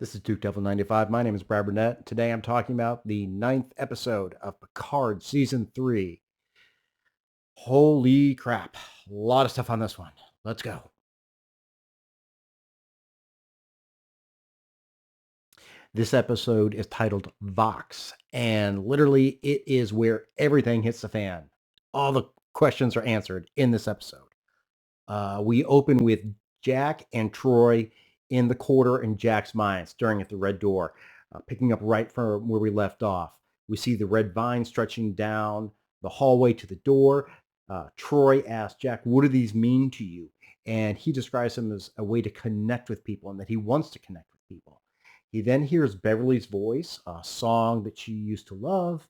This is Duke Devil 95. My name is Brad Burnett. Today I'm talking about the 9th episode of Picard Season 3. Holy crap. A lot of stuff on this one. Let's go. This episode is titled Vox, and literally it is where everything hits the fan. All the questions are answered in this episode. We open with Jack and Troy in the quarter in Jack's mind, staring at the red door, picking up right from where we left off. We see the red vine stretching down the hallway to the door. Troy asks Jack, "What do these mean to you?" And he describes them as a way to connect with people and that he wants to connect with people. He then hears Beverly's voice, a song that she used to love.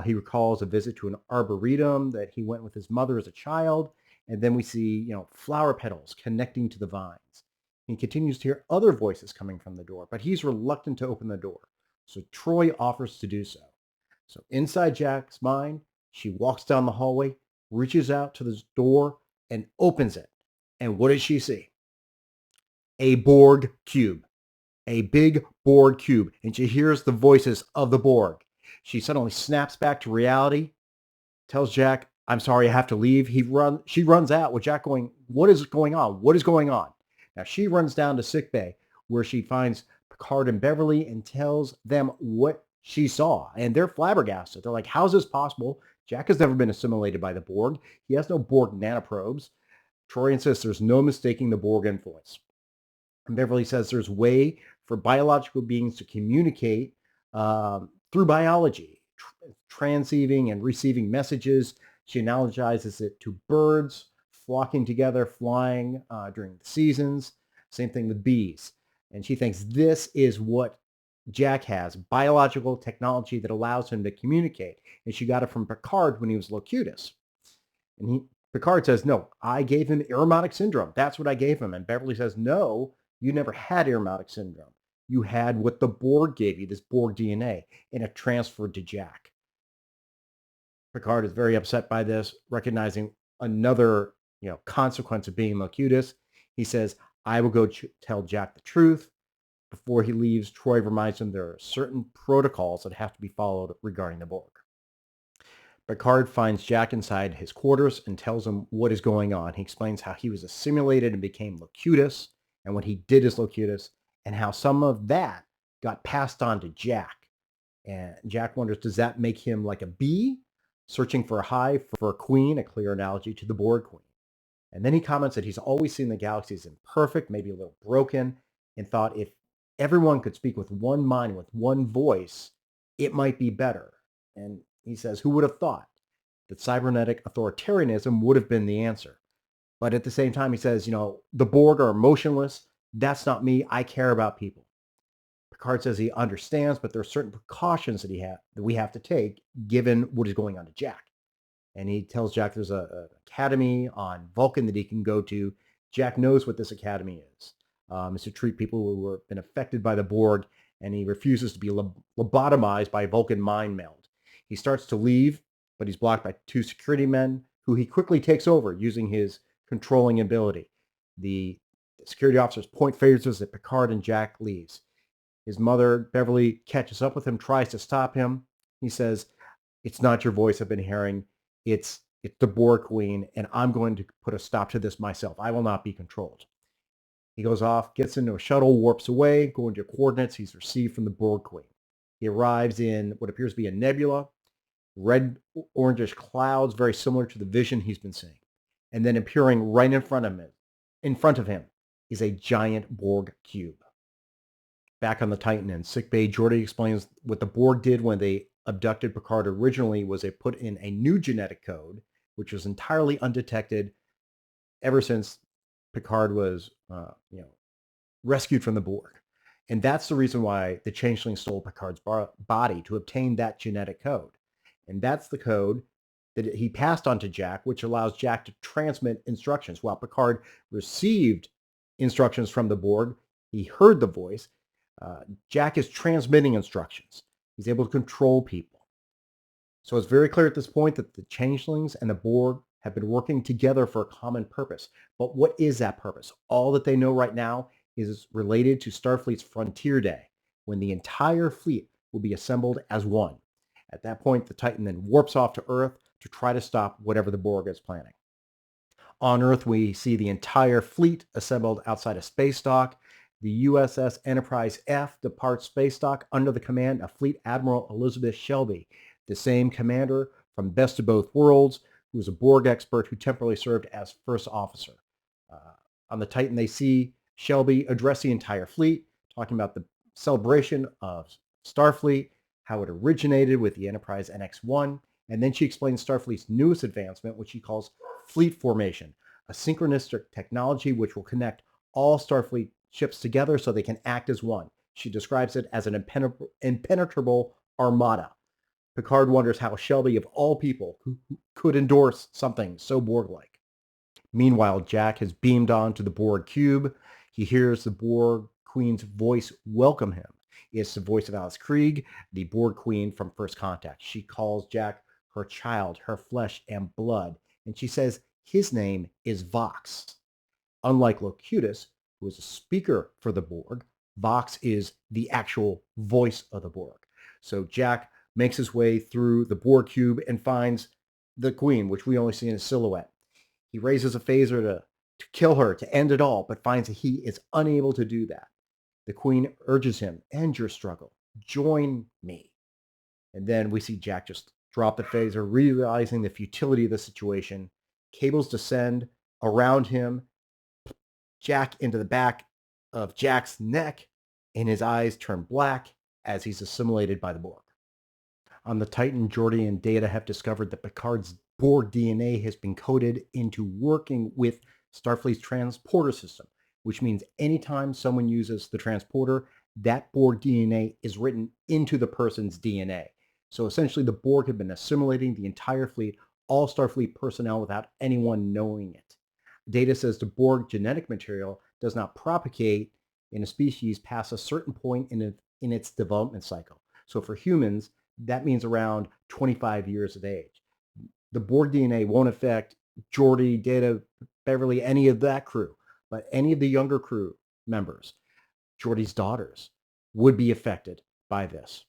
He recalls a visit to an arboretum that he went with his mother as a child. And then we see, flower petals connecting to the vines. He continues to hear other voices coming from the door, but he's reluctant to open the door. So Troy offers to do so. So inside Jack's mind, she walks down the hallway, reaches out to the door, and opens it. And what does she see? A Borg cube. A big Borg cube. And she hears the voices of the Borg. She suddenly snaps back to reality, tells Jack, "I'm sorry, I have to leave." She runs out with Jack going, "What is going on? What is going on?" Now she runs down to sickbay where she finds Picard and Beverly and tells them what she saw. And they're flabbergasted. They're like, "How's this possible? Jack has never been assimilated by the Borg. He has no Borg nanoprobes." Troy insists there's no mistaking the Borg influence. And Beverly says there's a way for biological beings to communicate through biology, transceiving and receiving messages. She analogizes it to birds flocking together, flying during the seasons. Same thing with bees. And she thinks this is what Jack has, biological technology that allows him to communicate. And she got it from Picard when he was Locutus. And Picard says, "No, I gave him aromatic syndrome. That's what I gave him." And Beverly says, "No, you never had aromatic syndrome. You had what the Borg gave you, this Borg DNA, and it transferred to Jack." Picard is very upset by this, recognizing another, consequence of being Locutus. He says, "I will go tell Jack the truth." Before he leaves, Troy reminds him there are certain protocols that have to be followed regarding the Borg. Picard finds Jack inside his quarters and tells him what is going on. He explains how he was assimilated and became Locutus, and what he did as Locutus, and how some of that got passed on to Jack. And Jack wonders, does that make him like a bee searching for a hive for a queen, a clear analogy to the Borg queen? And then he comments that he's always seen the galaxy as imperfect, maybe a little broken, and thought if everyone could speak with one mind, with one voice, it might be better. And he says, who would have thought that cybernetic authoritarianism would have been the answer? But at the same time, he says, the Borg are emotionless. That's not me. I care about people. Picard says he understands, but there are certain precautions that we have to take given what is going on to Jack. And he tells Jack there's an academy on Vulcan that he can go to. Jack knows what this academy is. It's to treat people who have been affected by the Borg, and he refuses to be lobotomized by Vulcan mind meld. He starts to leave, but he's blocked by two security men who he quickly takes over using his controlling ability. The security officers point fingers at Picard, and Jack leaves. His mother, Beverly, catches up with him, tries to stop him. He says, "It's not your voice I've been hearing. It's the Borg queen, and I'm going to put a stop to this myself. I will not be controlled." He goes off, gets into a shuttle, warps away, going to coordinates he's received from the Borg queen. He arrives in what appears to be a nebula, red orangish clouds, very similar to the vision he's been seeing. And then appearing right in front of him is a giant Borg cube. Back on the Titan in sickbay, Geordi explains what the Borg did when they abducted Picard originally was they put in a new genetic code, which was entirely undetected ever since Picard was, rescued from the Borg. And that's the reason why the Changelings stole Picard's body, to obtain that genetic code. And that's the code that he passed on to Jack, which allows Jack to transmit instructions. While Picard received instructions from the Borg, he heard the voice. Jack is transmitting instructions. He's able to control people. So it's very clear at this point that the Changelings and the Borg have been working together for a common purpose. But what is that purpose? All that they know right now is related to Starfleet's Frontier Day. when the entire fleet will be assembled as one. At that point, the Titan then warps off to Earth to try to stop whatever the Borg is planning. On Earth, we see the entire fleet assembled outside a space dock. The USS Enterprise F departs space dock under the command of Fleet Admiral Elizabeth Shelby, the same commander from Best of Both Worlds, who was a Borg expert who temporarily served as first officer. On the Titan, they see Shelby address the entire fleet, talking about the celebration of Starfleet, how it originated with the Enterprise NX-1, and then she explains Starfleet's newest advancement, which she calls Fleet Formation, a synchronistic technology which will connect all Starfleet ships together so they can act as one. She describes it as an impenetrable armada. Picard wonders how Shelby, of all people, could endorse something so Borg-like. Meanwhile, Jack has beamed on to the Borg cube. He hears the Borg Queen's voice welcome him. It's the voice of Alice Krieg, the Borg Queen from First Contact. She calls Jack her child, her flesh and blood, and she says his name is Vox. Unlike Locutus, who is a speaker for the Borg, Vox is the actual voice of the Borg. So Jack makes his way through the Borg cube and finds the Queen, which we only see in a silhouette. He raises a phaser to kill her, to end it all, but finds that he is unable to do that. The Queen urges him, end your struggle, join me. And then we see Jack just drop the phaser, realizing the futility of the situation. Cables descend around him, Jack into the back of Jack's neck, and his eyes turn black as he's assimilated by the Borg. On the Titan, Geordi and Data have discovered that Picard's Borg DNA has been coded into working with Starfleet's transporter system, which means anytime someone uses the transporter, that Borg DNA is written into the person's DNA. So essentially, the Borg have been assimilating the entire fleet, all Starfleet personnel, without anyone knowing it. Data says the Borg genetic material does not propagate in a species past a certain point in its development cycle. So for humans, that means around 25 years of age. The Borg DNA won't affect Geordi, Data, Beverly, any of that crew, but any of the younger crew members, Geordi's daughters, would be affected by this.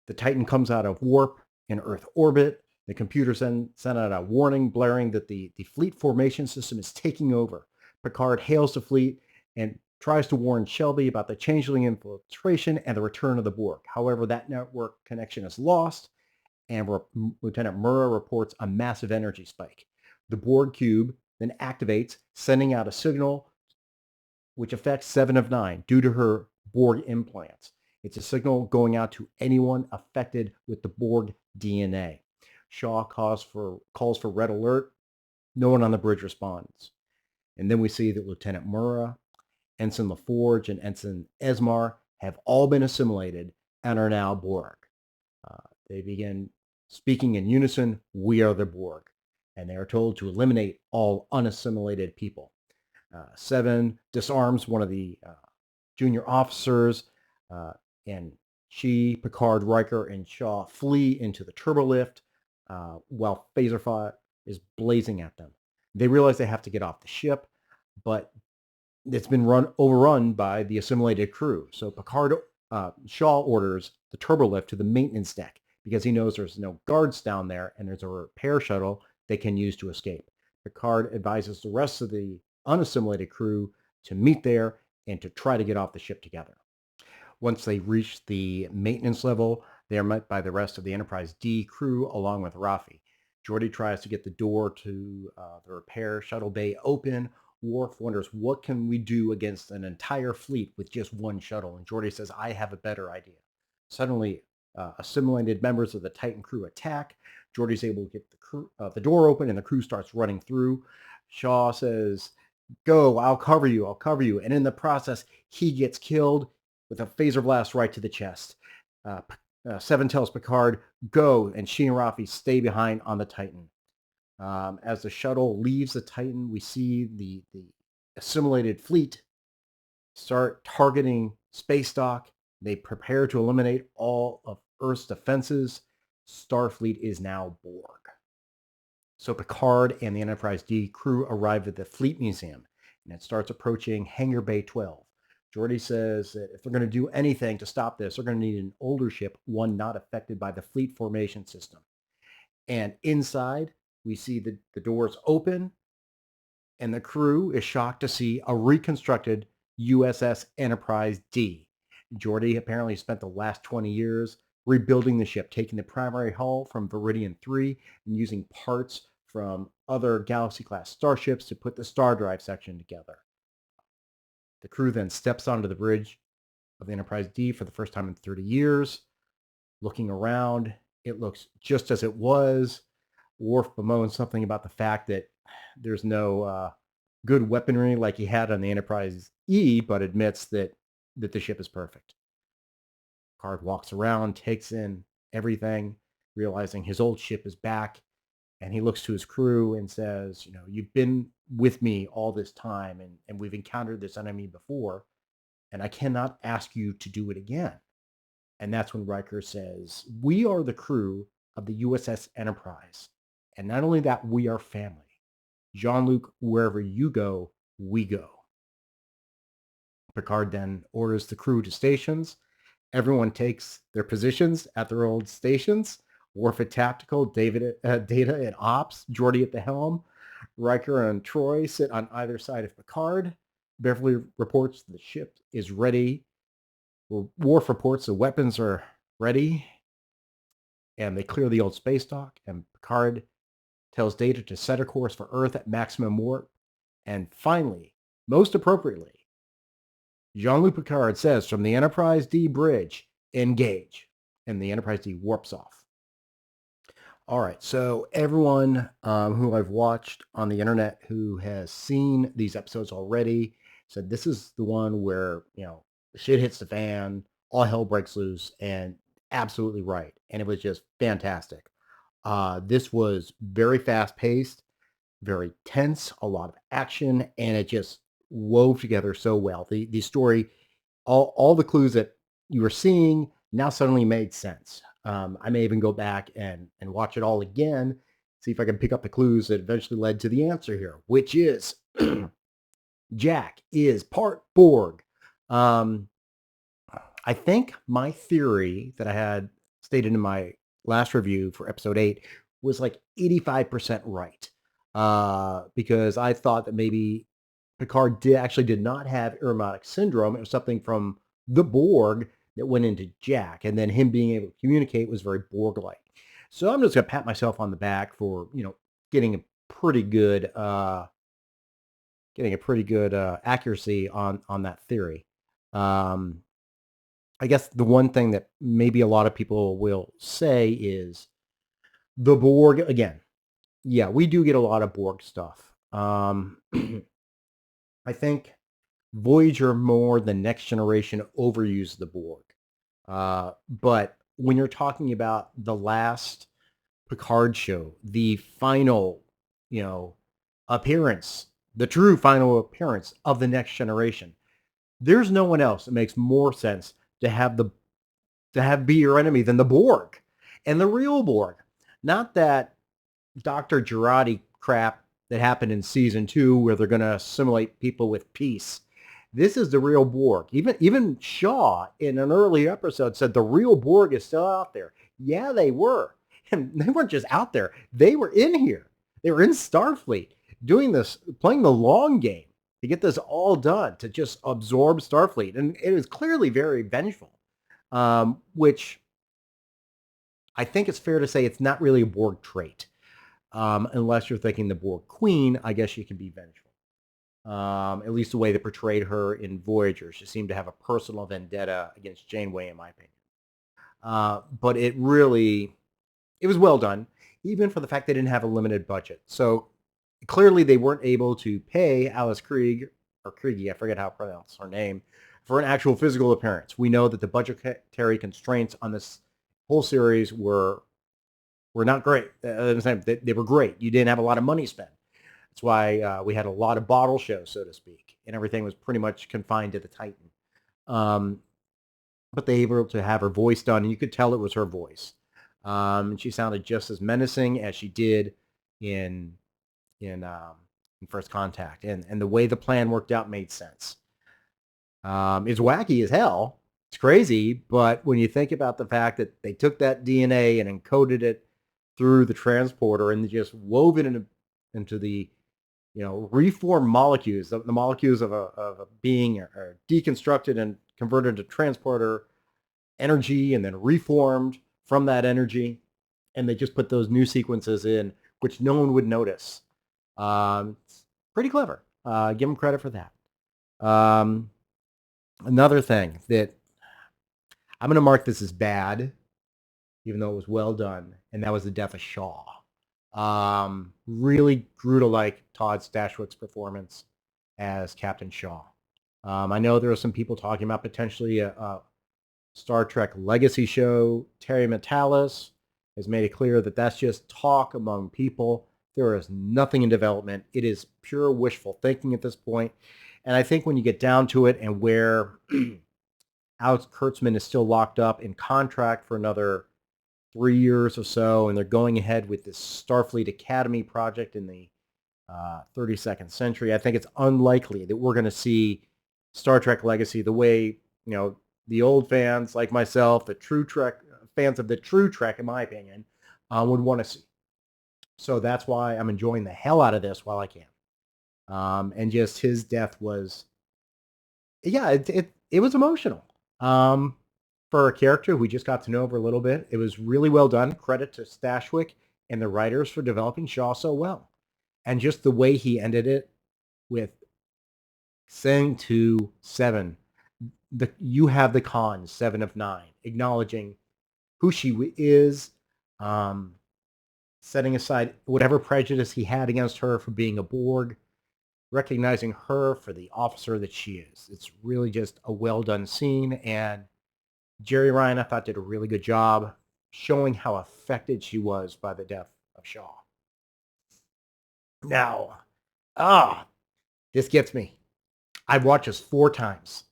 The Titan comes out of warp in Earth orbit. The computer sent out a warning blaring that the fleet formation system is taking over. Picard hails the fleet and tries to warn Shelby about the Changeling infiltration and the return of the Borg. However, that network connection is lost, and Lieutenant Murrah reports a massive energy spike. The Borg cube then activates, sending out a signal which affects 7 of 9 due to her Borg implants. It's a signal going out to anyone affected with the Borg DNA. Shaw calls for red alert. No one on the bridge responds. And then we see that Lieutenant Murrah, Ensign LaForge, and Ensign Esmar have all been assimilated and are now Borg. They begin speaking in unison, "We are the Borg," and they are told to eliminate all unassimilated people. Seven disarms one of the junior officers, and she, Picard, Riker, and Shaw flee into the turbolift while phaser fire is blazing at them. They realize they have to get off the ship, but it's been overrun by the assimilated crew. So Shaw orders the turbolift to the maintenance deck because he knows there's no guards down there and there's a repair shuttle they can use to escape. Picard advises the rest of the unassimilated crew to meet there and to try to get off the ship together. Once they reach the maintenance level, they are met by the rest of the Enterprise D crew along with Raffi. Geordi tries to get the door to the repair shuttle bay open. Worf wonders, what can we do against an entire fleet with just one shuttle? And Geordi says, I have a better idea. Suddenly, assimilated members of the Titan crew attack. Geordi's able to get the door open and the crew starts running through. Shaw says, go, I'll cover you. And in the process, he gets killed with a phaser blast right to the chest. Seven tells Picard, go, and she and Raffi stay behind on the Titan. As the shuttle leaves the Titan, we see the assimilated fleet start targeting space dock. They prepare to eliminate all of Earth's defenses. Starfleet is now Borg. So Picard and the Enterprise D crew arrive at the Fleet Museum, and it starts approaching Hangar Bay 12. Geordi says that if they're going to do anything to stop this, they're going to need an older ship, one not affected by the fleet formation system. And inside, we see the doors open, and the crew is shocked to see a reconstructed USS Enterprise D. Geordi apparently spent the last 20 years rebuilding the ship, taking the primary hull from Viridian 3 and using parts from other Galaxy-class starships to put the star drive section together. The crew then steps onto the bridge of the Enterprise D for the first time in 30 years. Looking around, it looks just as it was. Worf bemoans something about the fact that there's no good weaponry like he had on the Enterprise E, but admits that the ship is perfect. Picard walks around, takes in everything, realizing his old ship is back, and he looks to his crew and says, you've been with me all this time, and we've encountered this enemy before, and I cannot ask you to do it again. And that's when Riker says, we are the crew of the USS Enterprise. And not only that, we are family. Jean-Luc, wherever you go, we go. Picard then orders the crew to stations. Everyone takes their positions at their old stations. Worf at tactical, Data at ops, Geordi at the helm. Riker and Troy sit on either side of Picard. Beverly reports the ship is ready. Worf reports the weapons are ready. And they clear the old space dock. And Picard tells Data to set a course for Earth at maximum warp. And finally, most appropriately, Jean-Luc Picard says from the Enterprise D bridge, engage. And the Enterprise D warps off. All right, so everyone who I've watched on the internet who has seen these episodes already said this is the one where, shit hits the fan, all hell breaks loose, and absolutely right. And it was just fantastic. This was very fast-paced, very tense, a lot of action, and it just wove together so well. The story, all the clues that you were seeing now suddenly made sense. I may even go back and watch it all again, see if I can pick up the clues that eventually led to the answer here, which is Jack is part Borg. I think my theory that I had stated in my last review for episode 8 was like 85% right. Because I thought that maybe Picard did not have aromatic syndrome. It was something from the Borg that went into Jack, and then him being able to communicate was very Borg-like. So I'm just gonna pat myself on the back for getting a pretty good accuracy on that theory. I guess the one thing that maybe a lot of people will say is the Borg again. Yeah, we do get a lot of Borg stuff. I think Voyager more than Next Generation overused the Borg. But when you're talking about the last Picard show, the final, appearance, the true final appearance of the Next Generation, there's no one else that makes more sense to have be your enemy than the Borg and the real Borg. Not that Dr. Girardi crap that happened in season 2 where they're going to assimilate people with peace. This is the real Borg. Even Shaw in an early episode said the real Borg is still out there. Yeah, they were. And they weren't just out there. They were in here. They were in Starfleet doing this, playing the long game to get this all done, to just absorb Starfleet. And it was clearly very vengeful, which I think it's fair to say it's not really a Borg trait. Unless you're thinking the Borg Queen, I guess she can be vengeful. At least the way they portrayed her in Voyager. She seemed to have a personal vendetta against Janeway, in my opinion. But it was well done, even for the fact they didn't have a limited budget. So clearly they weren't able to pay Alice Krieg, or Kriegi, I forget how to pronounce her name, for an actual physical appearance. We know that the budgetary constraints on this whole series were not great. They were great. You didn't have a lot of money spent. That's why we had a lot of bottle shows, so to speak, and everything was pretty much confined to the Titan. But they were able to have her voice done, and you could tell it was her voice. And she sounded just as menacing as she did in First Contact, and the way the plan worked out made sense. It's wacky as hell. It's crazy, but when you think about the fact that they took that DNA and encoded it through the transporter and just wove it into the reformed molecules, the molecules of a being are deconstructed and converted to transporter energy and then reformed from that energy. And they just put those new sequences in, which no one would notice. It's pretty clever. Give them credit for that. Another thing that I'm going to mark this as bad, even though it was well done, and that was the death of Shaw. Really grew to like Todd Stashwick's performance as Captain Shaw. I know there are some people talking about potentially a Star Trek Legacy show. Terry Matalas has made it clear that that's just talk among people. There is nothing in development. It is pure wishful thinking at this point. And I think when you get down to it and where Alex Kurtzman is still locked up in contract for another 3 years or so, and they're going ahead with this Starfleet Academy project in the 32nd century, I think it's unlikely that we're going to see Star Trek Legacy the way, the old fans like myself, the true Trek fans of the true Trek, in my opinion, would want to see. So that's why I'm enjoying the hell out of this while I can. And just his death was, it was emotional. For a character we just got to know over a little bit, it was really well done. Credit to Stashwick and the writers for developing Shaw so well. And just the way he ended it with saying to Seven, you have the con, 7 of 9, acknowledging who she is, setting aside whatever prejudice he had against her for being a Borg, recognizing her for the officer that she is. It's really just a well-done scene, and Jerry Ryan, I thought, did a really good job showing how affected she was by the death of Shaw. Now, this gets me. I've watched this 4 times,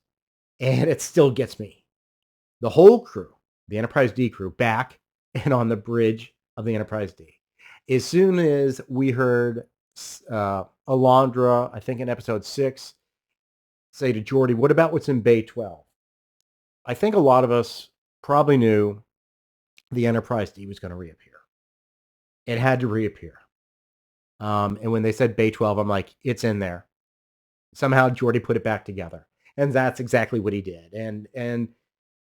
and it still gets me. The whole crew, the Enterprise D crew, back and on the bridge of the Enterprise D. As soon as we heard Alondra, I think in episode 6, say to Geordi, what about what's in Bay 12? I think a lot of us probably knew the Enterprise D was going to reappear. It had to reappear. And when they said Bay 12, I'm like, it's in there. Somehow Geordi put it back together. And that's exactly what he did. And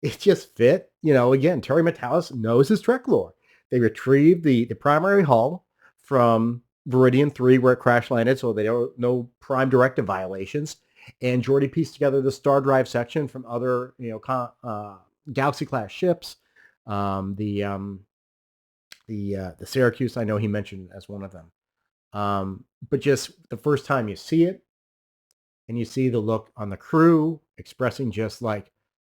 it just fit. Again, Terry Matalas knows his Trek lore. They retrieved the primary hull from Viridian 3 where it crash landed, so there are no prime directive violations. And Geordi pieced together the star drive section from other, Galaxy class ships. The Syracuse, I know he mentioned as one of them. But just the first time you see it, and you see the look on the crew expressing just like,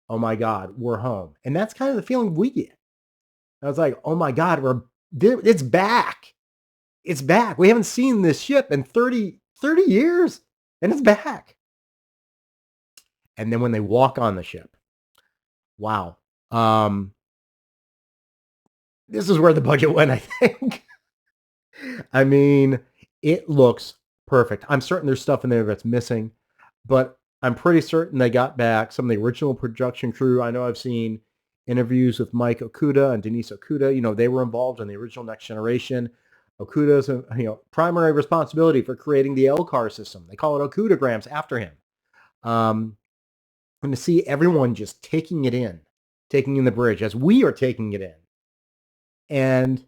oh my God, we're home. And that's kind of the feeling we get. I was like, oh my God, it's back. It's back. We haven't seen this ship in 30 years, and it's back. And then when they walk on the ship, wow. This is where the budget went, I think. I mean, it looks perfect. I'm certain there's stuff in there that's missing, but I'm pretty certain they got back some of the original production crew. I know I've seen interviews with Mike Okuda and Denise Okuda. They were involved in the original Next Generation. Okuda's primary responsibility for creating the LCAR system. They call it Okudagrams after him. And to see everyone just taking in the bridge as we are taking it in. And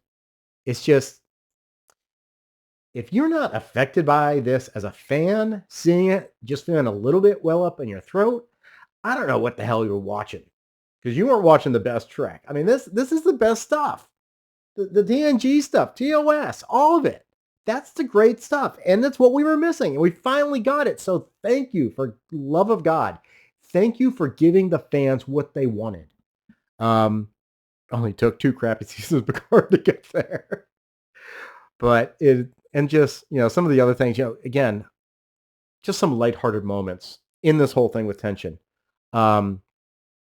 it's just, if you're not affected by this as a fan, seeing it, just feeling a little bit well up in your throat, I don't know what the hell you're watching. Because you weren't watching the best Trek. I mean, this is the best stuff. The TNG stuff, TOS, all of it. That's the great stuff. And that's what we were missing. And we finally got it. So thank you, for love of God. Thank you for giving the fans what they wanted. Only took 2 crappy seasons of Picard to get there. But some of the other things, again, just some lighthearted moments in this whole thing with tension.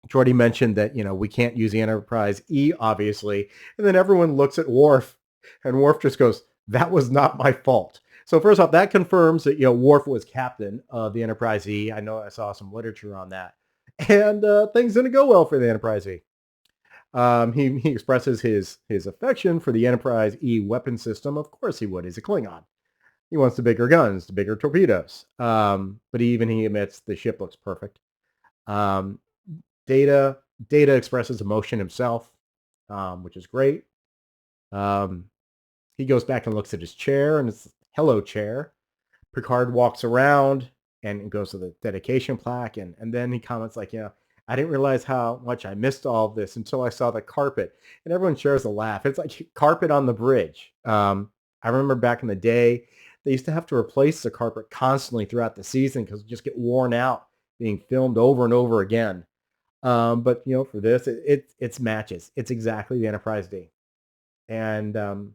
Jordy mentioned that, we can't use the Enterprise E, obviously. And then everyone looks at Worf, and Worf just goes, that was not my fault. So first off, that confirms that Worf was captain of the Enterprise E. I know I saw some literature on that, and things didn't go well for the Enterprise E. He expresses his affection for the Enterprise E weapon system. Of course he would. He's a Klingon. He wants the bigger guns, the bigger torpedoes. But even he admits the ship looks perfect. Um, Data Data expresses emotion himself, which is great. Um, he goes back and looks at his chair, and it's hello chair. Picard walks around and goes to the dedication plaque, and then he comments like, I didn't realize how much I missed all of this until I saw the carpet. And everyone shares a laugh. It's like carpet on the bridge. I remember back in the day, they used to have to replace the carpet constantly throughout the season because it just get worn out being filmed over and over again. But for this, it's matches. It's exactly the Enterprise D. And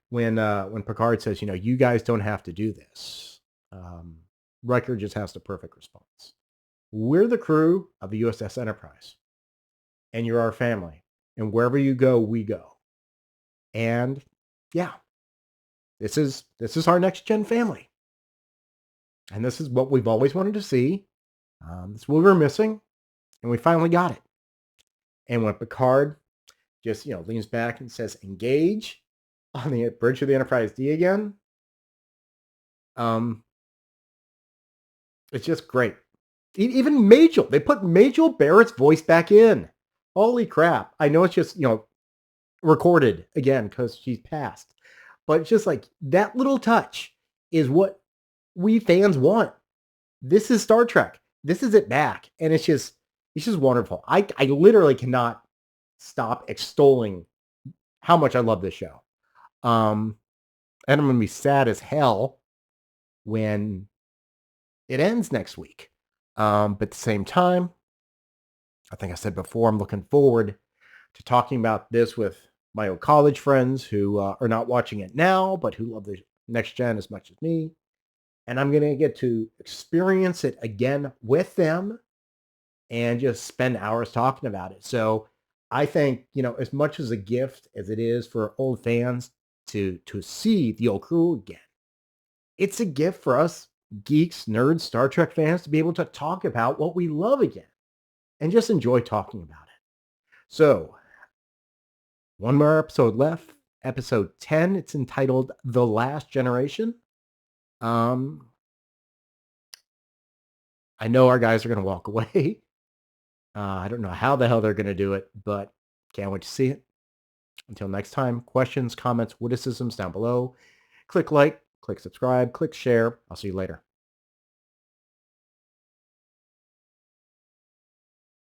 when Picard says, you guys don't have to do this, Riker just has the perfect response. We're the crew of the USS Enterprise, and you're our family. And wherever you go, we go. And yeah, this is our next gen family, and this is what we've always wanted to see. This is what we were missing, and we finally got it. And when Picard just leans back and says, "Engage," on the bridge of the Enterprise D again, it's just great. Even Majel, they put Majel Barrett's voice back in. Holy crap! I know it's just recorded again because she's passed, but it's just like that little touch is what we fans want. This is Star Trek. This is it back, and it's just wonderful. I literally cannot stop extolling how much I love this show. And I'm gonna be sad as hell when it ends next week. But at the same time, I think I said before, I'm looking forward to talking about this with my old college friends who are not watching it now, but who love the next gen as much as me. And I'm going to get to experience it again with them and just spend hours talking about it. So I think, as much as a gift as it is for old fans to see the old crew again, it's a gift for us geeks, nerds, Star Trek fans to be able to talk about what we love again and just enjoy talking about it. So one more episode left, episode 10. It's entitled The Last Generation. I know our guys are going to walk away. I don't know how the hell they're going to do it, but can't wait to see it. Until next time, questions, comments, witticisms down below. Click like, click subscribe, click share. I'll see you later.